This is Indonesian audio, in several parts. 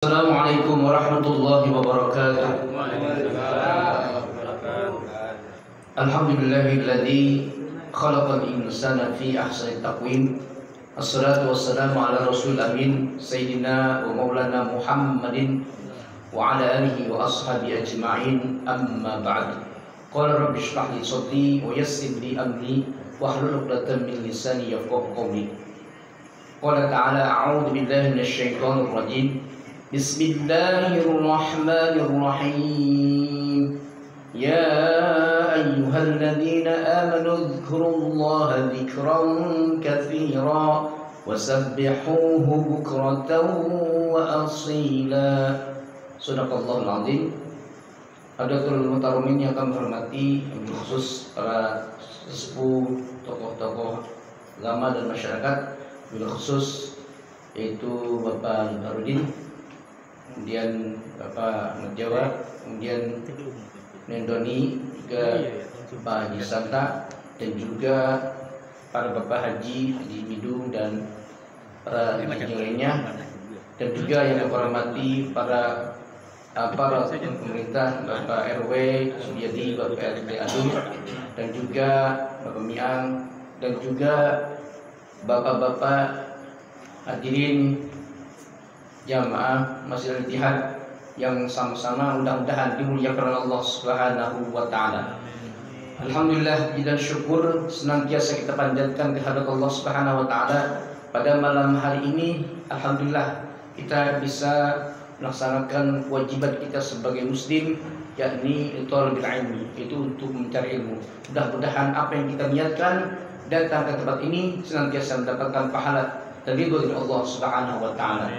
Assalamualaikum warahmatullahi wabarakatuh. Alhamdulillahilladzi khalaqal insana fi ahsani taqwim. Assalatu wassalamu ala rasul amin sayyidina wa maulana Muhammadin wa ala alihi wa ashabi ajma'in, amma ba'd. Qala rabbi shrah li sadri wa yassir li amri wahlul 'uqdatam min lisani yafqahu qawli. Qala ta'ala a'udzu billahi minasy syaithanir rajim. Bismillahirrahmanirrahim. Ya ayyuhalladzina amanu dzkurullaha dzikran katsira wasabbihuhu bukratan wa asila. Shadaqallahul azim. Hadirin muhtaromin yang kami hormati, khusus para sesepuh, tokoh-tokoh agama dan masyarakat, khusus yaitu Bapak Darudin, kemudian Bapak Ahmad Jawa, kemudian Nendoni, juga Pak Haji Santa, dan juga para Bapak Haji Midung dan para haji lainnya, dan juga yang kami hormati para pemerintah, Bapak RW Sudiadi, Bapak RT Adum, dan juga Bapak Miang, dan juga Bapak-bapak hadirin jamaah Masjidil Ittihad yang sama-sama mudah-mudahan dimuliakan Allah Subhanahu wa taala. Alhamdulillah, dan syukur senantiasa kita panjatkan kehadirat Allah Subhanahu wa taala pada malam hari ini. Alhamdulillah kita bisa melaksanakan kewajiban kita sebagai muslim, yakni thalabul ilmi, itu untuk mencari ilmu. Mudah-mudahan apa yang kita niatkan datang ke tempat ini senantiasa mendapatkan pahala dan ridho dari Allah Subhanahu wa taala.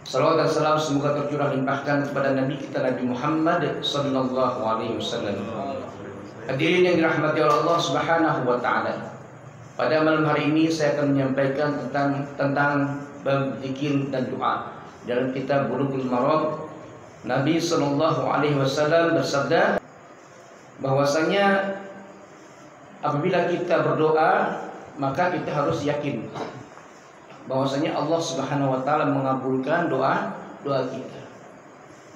Salawat dan salam semoga tercurah limpahkan kepada Nabi kita Nabi Muhammad sallallahu alaihi wasallam. Hadirin yang dirahmati oleh Allah Subhanahu wa taala. Pada malam hari ini saya akan menyampaikan tentang bab zikir dan doa. Dalam kitab Bulughul Maram, Nabi sallallahu alaihi wasallam bersabda bahwasanya apabila kita berdoa, maka kita harus yakin bahwasanya Allah Subhanahu wa taala mengabulkan doa kita.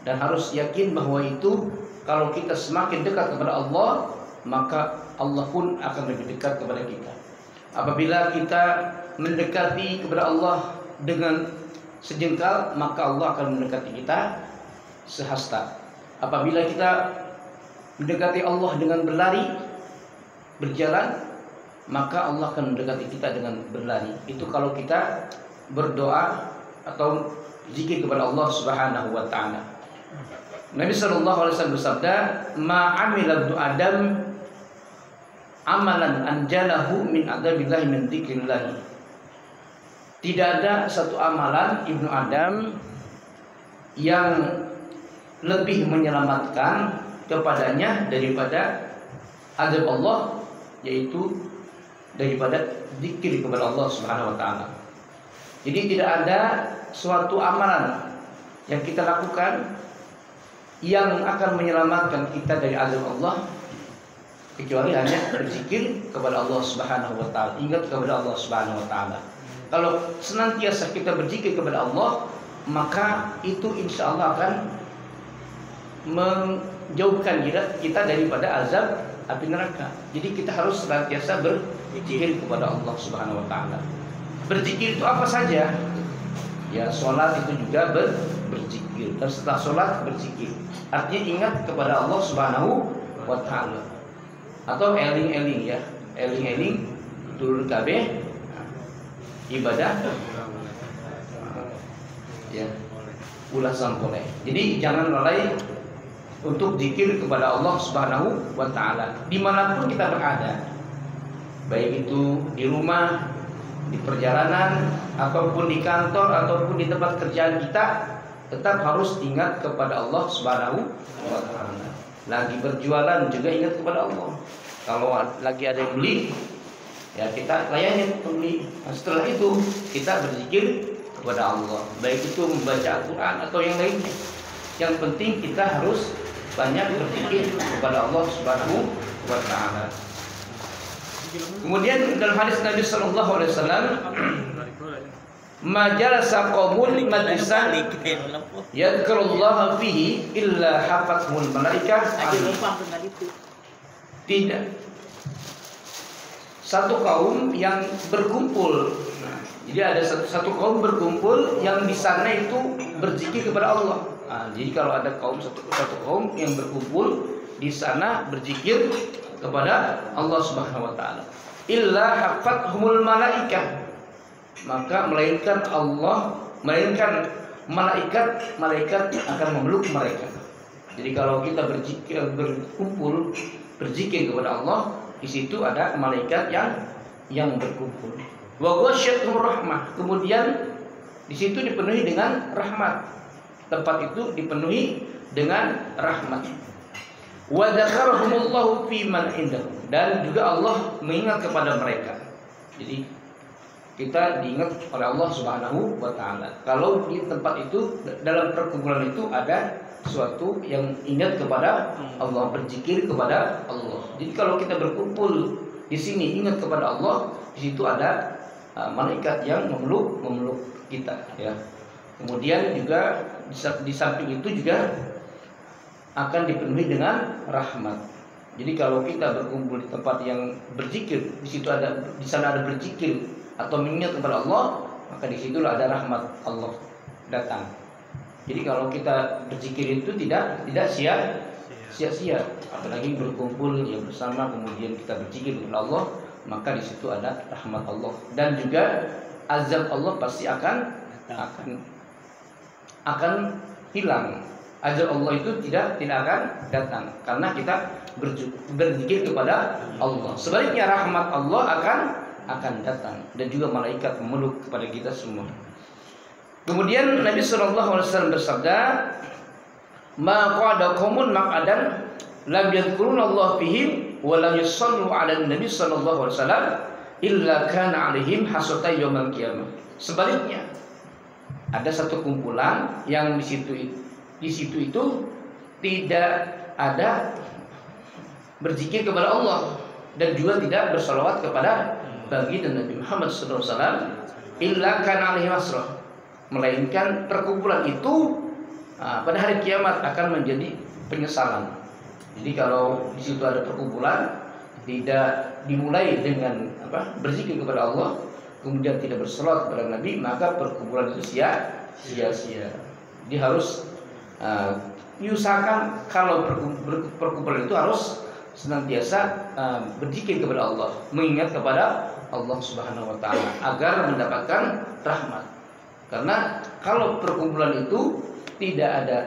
Dan harus yakin bahwa itu kalau kita semakin dekat kepada Allah, maka Allah pun akan lebih dekat kepada kita. Apabila kita mendekati kepada Allah dengan sejengkal, maka Allah akan mendekati kita sehasta. Apabila kita mendekati Allah dengan berjalan, maka Allah akan mendekati kita dengan berlari. Itu kalau kita berdoa atau zikir kepada Allah Subhanahu wa taala. Nabi sallallahu alaihi wasallam bersabda, "Ma 'amila ibnu Adam amalan anjalahu min adabillahi min dzikrillah." Tidak ada satu amalan ibnu Adam yang lebih menyelamatkan kepadanya daripada azab Allah, yaitu daripada zikir kepada Allah Subhanahu wa taala. Jadi tidak ada suatu amalan yang kita lakukan yang akan menyelamatkan kita dari azab Allah kecuali hanya berzikir kepada Allah Subhanahu wa taala, ingat kepada Allah Subhanahu wa taala. Kalau senantiasa kita berzikir kepada Allah, maka itu insya Allah akan menjauhkan kita daripada azab api neraka. Jadi kita harus senantiasa berzikir kepada Allah Subhanahu wa taala. Berzikir itu apa saja? Ya, sholat itu juga berzikir. Dan setelah sholat berzikir, artinya ingat kepada Allah Subhanahu wa taala. Atau eling-eling, ya. Eling-eling turun kabeh ibadah. Ya. Ulah sampole. Jadi jangan lalai untuk zikir kepada Allah Subhanahu wa taala dimanapun kita berada, baik itu di rumah, di perjalanan, ataupun di kantor, ataupun di tempat kerjaan kita, tetap harus ingat kepada Allah Subhanahu wa taala. Lagi berjualan juga ingat kepada Allah. Kalau lagi ada yang beli, ya kita layani pembeli. Nah, setelah itu kita berzikir kepada Allah, baik itu membaca Al-Quran atau yang lainnya. Yang penting kita harus banyak berzikir kepada Allah Subhanahu wa taala. Kemudian dalam hadis Nabi sallallahu alaihi wasallam, majalasa qaumun majlisan yadhkurullaha fihi illa hafathumul malaikah. Tidak satu kaum yang berkumpul. Nah, jadi ada satu kaum berkumpul yang di sana itu berzikir kepada Allah. Nah, jadi kalau ada satu kaum yang berkumpul di sana berzikir kepada Allah Subhanahu wa taala, illa hafathumul malaikah, maka melainkan malaikat akan memeluk mereka. Jadi kalau kita berkumpul berzikir kepada Allah, di situ ada malaikat yang berkumpul. Wa ghasyiyatuhum rahmah, kemudian di situ dipenuhi dengan rahmat. Tempat itu dipenuhi dengan rahmat. Wa dzakarahumullahu fi man indahu, dan juga Allah mengingat kepada mereka. Jadi kita diingat oleh Allah Subhanahu wa taala. Kalau di tempat itu, dalam perkumpulan itu ada suatu yang ingat kepada Allah, berzikir kepada Allah. Jadi kalau kita berkumpul di sini ingat kepada Allah, di situ ada malaikat yang memeluk kita, ya. Kemudian juga di samping itu juga akan dipenuhi dengan rahmat. Jadi kalau kita berkumpul di tempat yang berzikir, di sana ada berzikir atau mengingat kepada Allah, maka di situlah ada rahmat Allah datang. Jadi kalau kita berzikir itu tidak sia-sia, apalagi berkumpul yang bersama kemudian kita berzikir kepada Allah, maka di situ ada rahmat Allah, dan juga azab Allah pasti akan hilang. Azab Allah itu tidak akan datang karena kita berzikir kepada Allah. Sebaliknya rahmat Allah akan datang, dan juga malaikat memeluk kepada kita semua. Kemudian Nabi SAW bersabda, "Ma qada qaumun maq'adan lam yadhkurunallahu fihim wa lam yusallu 'alan nabi sallallahu alaihi wasallam illa kana 'alaihim hasratay yaumil qiyamah." Sebaliknya, ada satu kumpulan yang di situ itu tidak ada berzikir kepada Allah dan juga tidak bersalawat kepada baginda Nabi Muhammad SAW, illa kana 'alaihim hasrah, melainkan perkumpulan itu pada hari kiamat akan menjadi penyesalan. Jadi kalau di situ ada perkumpulan tidak dimulai dengan berzikir kepada Allah, kemudian tidak bersalawat kepada Nabi, maka perkumpulan itu sia-sia. Dia harus diusahakan kalau perkumpulan itu harus senantiasa berzikir kepada Allah, mengingat kepada Allah Subhanahu wa taala agar mendapatkan rahmat. Karena kalau perkumpulan itu tidak ada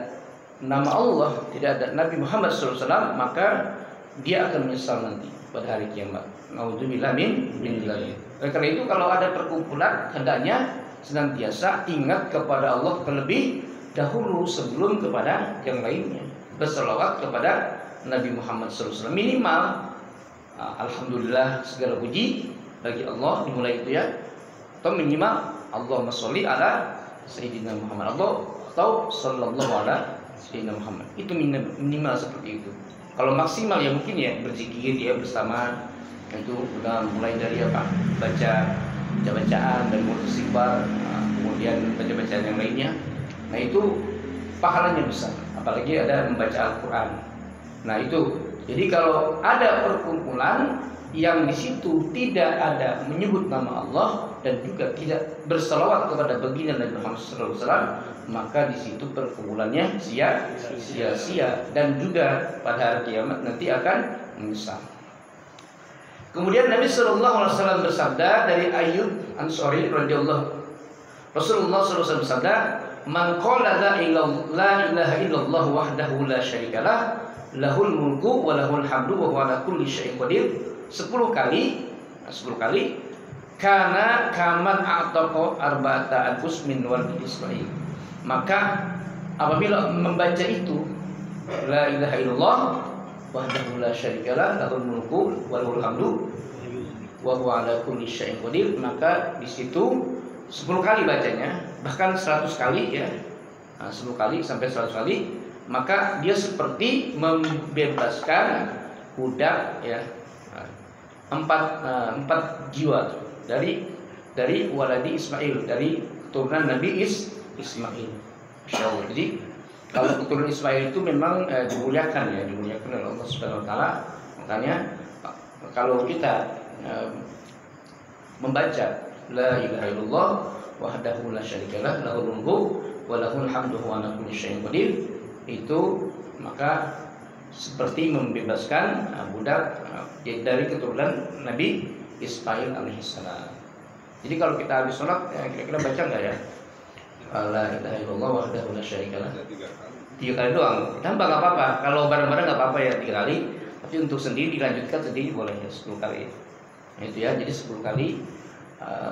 nama Allah, tidak ada Nabi Muhammad SAW, maka dia akan menyesal nanti pada hari kiamat. Naudzubillah min dzalik. Oleh karena itu kalau ada perkumpulan, hendaknya senantiasa ingat kepada Allah terlebih dahulu sebelum kepada yang lainnya. Berselawat kepada Nabi Muhammad SAW minimal. Alhamdulillah, segala puji bagi Allah, dimulai itu ya. Atau minimal Allahumma sholli ala Sayyidina Muhammad, atau sallallahu ala Sayyidina Muhammad. Itu minimal seperti itu. Kalau maksimal ya mungkin ya berzikir ya bersama, itu udah mulai dari baca-bacaan dan istighfar, kemudian baca-bacaan yang lainnya. Nah itu pahalanya besar, apalagi ada membaca Al-Quran. Nah itu, jadi kalau ada perkumpulan yang di situ tidak ada menyebut nama Allah dan juga tidak bersalawat kepada baginda Nabi Muhammad SAW, maka di situ perkumpulannya sia-sia dan juga pada hari kiamat nanti akan menyesal. Kemudian Nabi SAW bersabda dari Ayyub Ansori radhiyallahu, Rasulullah SAW bersabda, "Man qala la ilaha illallah wahdahu la syarikalah, lahul mulku wa lahul hamdu wa huwa ala kulli syai'in qadir." 10 kali karena kaman a'taqa arba'ata anfus min walid Ismail. Maka apabila membaca itu la ilaha illallah wahdahu la syarikalah, lahul mulku wa lahul hamdu wa huwa ala kulli syai'in qadir, maka di situ 10 kali bacanya, bahkan 100 kali ya. 10 kali sampai 100 kali, maka dia seperti membebaskan budak ya, 4 jiwa dari waladi Ismail, dari keturunan Nabi Ismail. Masya Allah. Jadi kalau keturunan Ismail itu memang dimuliakan oleh Allah Subhanahu Wa Taala. Makanya kalau kita membaca La ilaha illallah wahdahu la syarikalah lahul mulku wa lahul hamdu wa ala kulli syai'in qadir, itu maka seperti membebaskan budak dari keturunan Nabi Ismail alaihissalam. Jadi kalau kita habis sholat kira-kira baca nggak ya? La ilaha illallah wahdahu la syarikalah 3 kali doang. Tambah nggak apa-apa. Kalau bareng-bareng nggak apa-apa ya 3 kali. Tapi untuk sendiri dilanjutkan sendiri boleh ya 10 kali. Itu ya. Jadi 10 kali.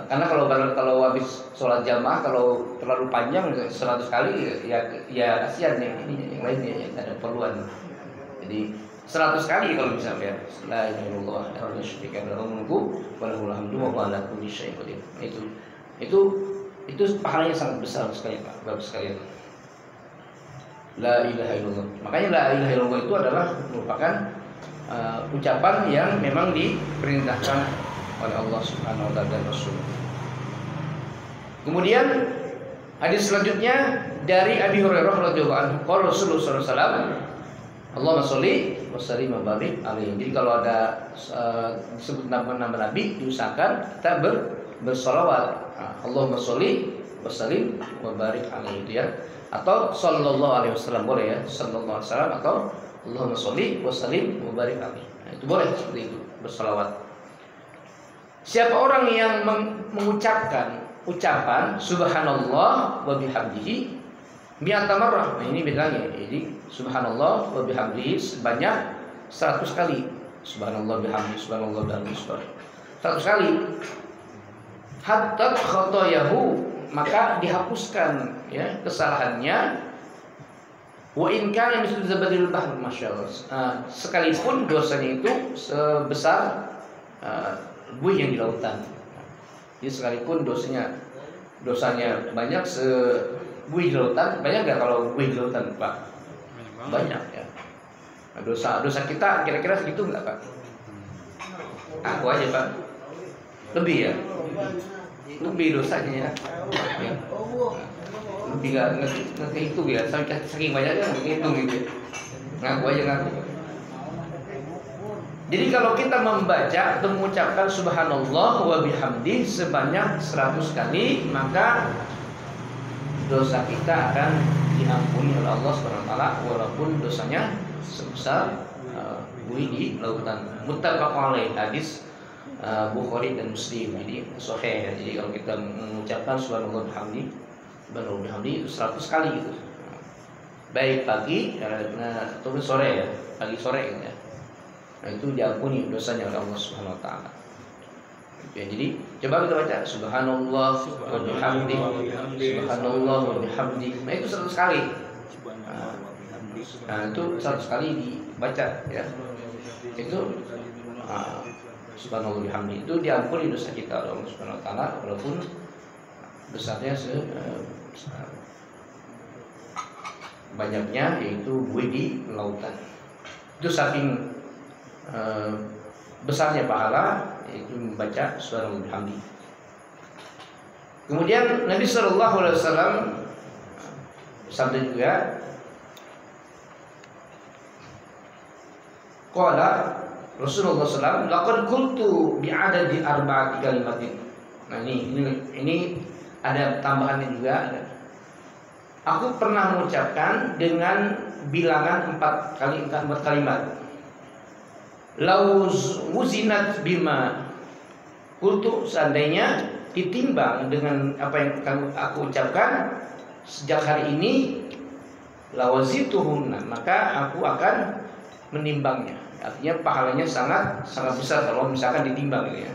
Karena kalau habis sholat jamaah kalau terlalu panjang 100 kali ya kasihan yang lainnya yang ada perluan. Jadi 100 kali kalau bisa ya. La ilaha illallah wa la syarika lahu mulku wa lahul hamdu wa ala kulli syai'in qadir. Itu pahalanya sangat besar sekali Pak, bagus sekali. La ilaha illallah. Makanya la ilaha illallah itu adalah merupakan ucapan yang memang diperintahkan oleh Allah Subhanahu wa taala dan Rasul. Kemudian hadis selanjutnya dari Abi Hurairah radhiyallahu anhu, qala Rasulullah sallallahu alaihi wasallam, Allahumma sholli wa sallim wa barik alaihi. Jadi kalau ada disebut nama-nama Nabi diusahakan kita bersolawat. Allahumma sholli wa sallim wa barik alaihi itu ya. Atau sallallahu alaihi wasallam boleh ya, sallallahu alaihi wasallam atau Allahumma sholli wa sallim wa barik alaihi. Nah, itu boleh seperti itu bersolawat. Siapa orang yang mengucapkan ucapan subhanallah wa bihamdihi mi'ata marrah. Nah, ini bedanya. Jadi subhanallah wa bihamdihi sebanyak 100 kali. Subhanallah bihamdihi, subhanallah bihamdihi, 100 kali. Hatta khotoyahu, maka dihapuskan ya kesalahannya. Wa in kana mislu zabadil bahr, masyaallah. Sekalipun dosanya itu sebesar buih yang di lautan. Jadi sekalipun dosanya banyak sebuih di lautan, banyak nggak kalau buih di lautan Pak? Banyak ya. Nah, dosa kita kira-kira segitu nggak Pak? Aku aja Pak. Lebih ya. Lebih dosanya ya. Lebih nggak ngehitung ya. Saking banyaknya ngehitung gitu. Ngaku aja ngaku. Jadi kalau kita membaca atau mengucapkan subhanallah wa bihamdi sebanyak 100 kali, maka dosa kita akan diampuni oleh Allah Subhanahu wa taala walaupun dosanya sebesar buih di lautan. Muttafaqun alaih, hadis Bukhari dan Muslim. Jadi sahih ya. Jadi kalau kita mengucapkan subhanallah wa bihamdi itu 100 kali gitu. Baik pagi atau sore ya, pagi sore gitu ya. Nah, itu diampuni dosanya oleh Allah Subhanahu wa taala. Ya, jadi coba kita baca subhanallah wa bihamdi, subhanallah wa bihamdi. Nah, itu 100 kali. Nah, itu 100 kali dibaca ya. Itu subhanallah wa bihamdi. Itu diampuni dosa kita oleh Allah Subhanahu wa taala walaupun besarnya banyaknya yaitu buih di lautan. Itu saking besarnya pahala yaitu membaca subhanallah bihamdi. Kemudian Nabi sallallahu alaihi wasallam sabda juga, qala Rasulullah sallallahu alaihi wasallam, laqad qultu bi'adadi arba'ati kalimatin. Nah, ini ada tambahannya juga ada. Aku pernah mengucapkan dengan bilangan 4 kalimat. Lauz wuzinat bima kultu, seandainya ditimbang dengan apa yang aku ucapkan sejak hari ini, lawazituhunna, maka aku akan menimbangnya. Artinya pahalanya sangat besar kalau misalkan ditimbang gitu ya.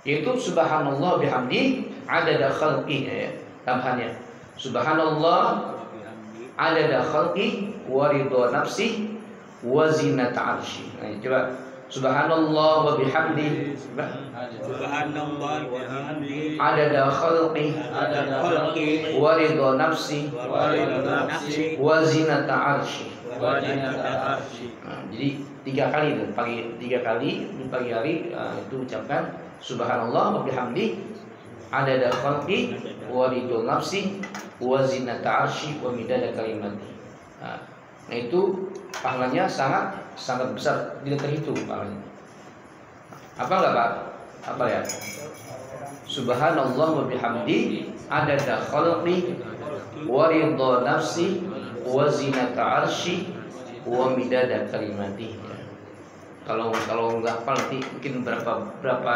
Yaitu subhanallah bihamdi adada khalqi ya, tambahannya. Subhanallah adada khalqi wa ridha nafsi wa zinata arsy. Nah, coba subhanallah wa bihamdi, subhanallah wa bihamdi adada khalqi wa ridha nafsi wa zinata arsy. Nah, jadi 3 kali itu di pagi hari itu ucapkan subhanallah wa bihamdi adada khalqi wa ridho nafsi wa zinata arsy wa midada kalimati. Nah itu pahalanya sangat besar, tidak terhitung pahalanya. Apa enggak Pak? Apa ya? Subhanallah wa bihamdi adada khalqi wa ridho nafsi wa zinata arsy wa midada kalimati. Kalau nggak hafal nanti mungkin berapa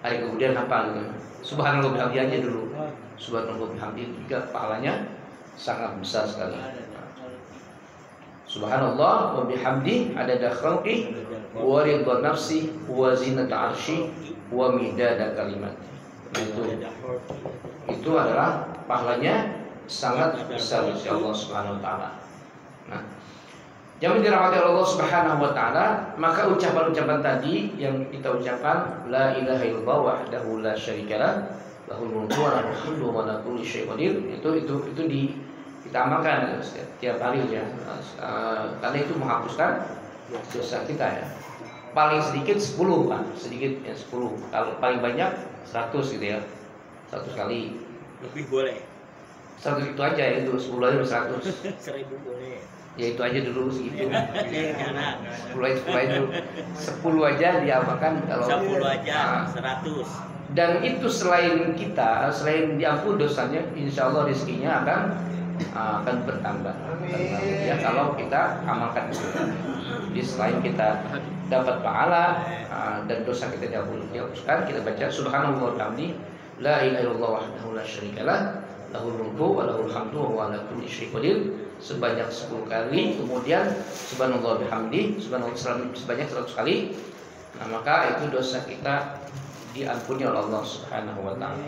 hari kemudian hafal. Subhanallah bihamdi aja dulu. Subhanallah bihamdi juga pahalanya sangat besar sekali. Subhanallah wa bihamdi adada khalqi wa ridha nafsi wa zinata arsy wa midada kalimat. Itu adalah pahalanya sangat besar insya Allah Subhanahu wa taala. Nah, yang dirahmati Allah Subhanahu wa taala, maka ucapan-ucapan tadi yang kita ucapkan la ilaha illallah wahdahu la syarikalah lahul mulku wa lahul hamdu wa ala kulli syai'in qadir, itu kita amalkan setiap hari ya. Karena itu menghapuskan dosa kita ya. Paling sedikit 10 Pak, sedikit ya 10. Kalau paling banyak 100 gitu ya. 100 kali. Lebih boleh. 100 itu aja, itu 10 aja 100. 1000 boleh. Ya itu aja dulu segitu. 10 aja diamalkan kalau 10 aja 100. Dan itu selain diampun dosanya, insya Allah rezekinya akan bertambah. Ya kalau kita amalkan itu. Jadi selain kita dapat pahala dan dosa kita dihapuskan, kita baca subhanallah wa bihamdi la ilaha illallah wahdahu la syarikalah lahul mulku wa lahul hamdu wa ala kulli syai'in qadir sebanyak 10 kali, kemudian subhanallah bihamdi subhanallah sebanyak 100 kali. Nah, maka itu dosa kita diampuni oleh Allah Subhanahu wa taala.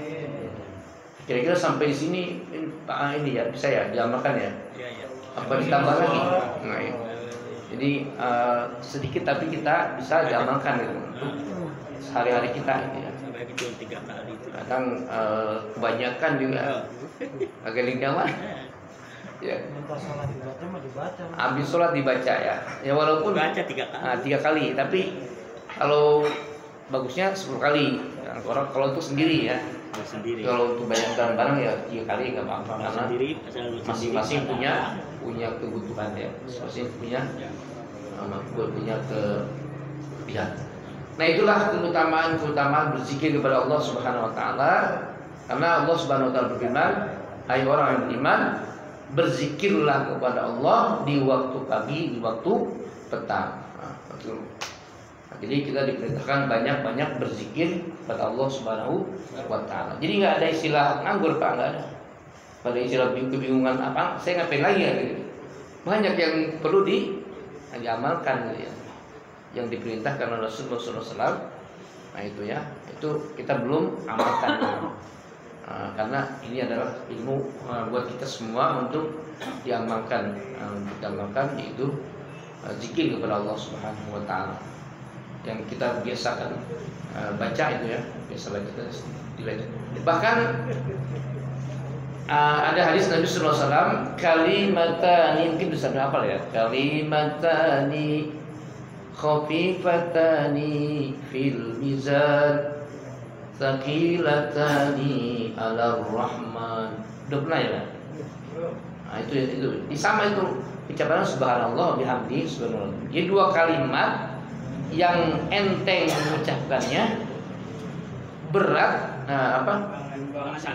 Kira-kira sampai di sini ini ya bisa ya diamalkan ya? Iya. Apa ditambah lagi? Nah, ya. Jadi sedikit tapi kita bisa diamalkan gitu untuk sehari-hari kita gitu ya. Sampai itu 3 kali itu. Kadang kebanyakan juga agak lingkaran. Ya. Habis sholat dibaca ya. Ya walaupun baca 3 kali. 3 kali, tapi kalau bagusnya 10 kali. Kalau untuk sendiri ya. Kalau untuk banyak barang ya 3 kali nggak apa-apa karena masing-masing punya kebutuhan ya. Masing-masing punya kelebihan. Nah itulah keutamaan berzikir kepada Allah Subhanahu Wa Taala. Karena Allah Subhanahu Wa Taala berfirman, hai orang yang beriman, berzikirlah kepada Allah di waktu pagi, di waktu petang. Jadi kita diperintahkan banyak-banyak berzikir kepada Allah Subhanahu wa taala. Jadi nggak ada istilah nganggur Pak, nggak ada. Pada istilah kebingungan apa, saya ngapain lagi ya gitu. Banyak yang perlu diamalkan gitu ya. Yang diperintahkan oleh Rasulullah SAW. Nah itu ya, itu kita belum amalkan. Karena ini adalah ilmu buat kita semua untuk diamalkan. Untuk diamalkan yaitu zikir kepada Allah Subhanahu wa taala. Yang kita biasakan baca itu ya, biasa baca dibaca. Bahkan ada hadis Nabi sallallahu alaihi wasallam, kalimatani, mungkin bisa hafal ya, kalimatani khafifatani fil mizan thaqilatani ala rahman. Udah pernah ya? Nah, itu sama itu ucapan subhanallah bihamdi subhanallah. Jadi 2 kalimat yang enteng mengucapkannya, berat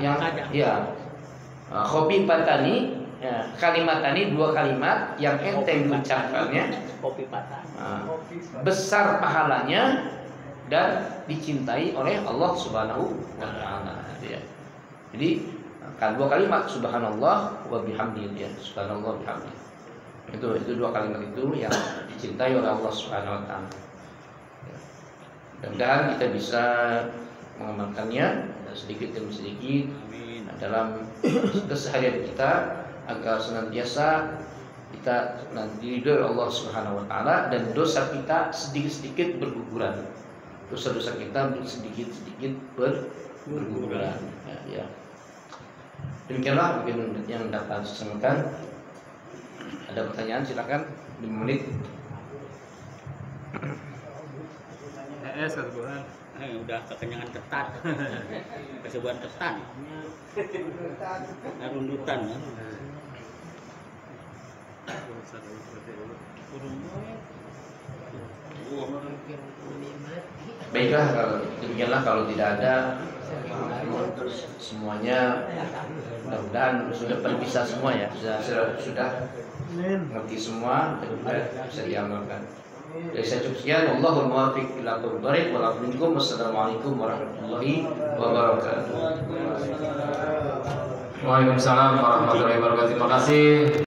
yang ya khofifatani ya, kalimatani 2 kalimat yang enteng mengucapkannya, besar pahalanya dan dicintai oleh Allah Subhanahu wa taala ya. Jadi 2 kalimat subhanallah wa bihamdi ya, subhanallah bihamdi. Itu 2 kalimat itu yang dicintai oleh Allah Subhanahu wa taala. Mudah-mudahan kita bisa mengamalkannya sedikit demi sedikit dalam keseharian kita agar senantiasa kita nanti diridhoi Allah Subhanahu wa taala dan dosa kita sedikit-sedikit berguguran. Dosa-dosa kita sedikit-sedikit berguguran ya. Demikianlah mungkin yang dapat saya sampaikan. Ada pertanyaan silakan 5 menit. Udah kekenyangan ketan. Kesubuhan ketan. Rundutan. Baiklah, kalau demikianlah, kalau tidak ada semuanya mudah-mudahan sudah berpisah semua ya, sudah ngerti semua dan juga bisa diamalkan. Jadi saya cukup sekian. Wallahul muwaffiq ila aqwamit thoriq. Wassalamualaikum warahmatullahi wabarakatuh. Waalaikumsalam warahmatullahi wabarakatuh. Terima kasih.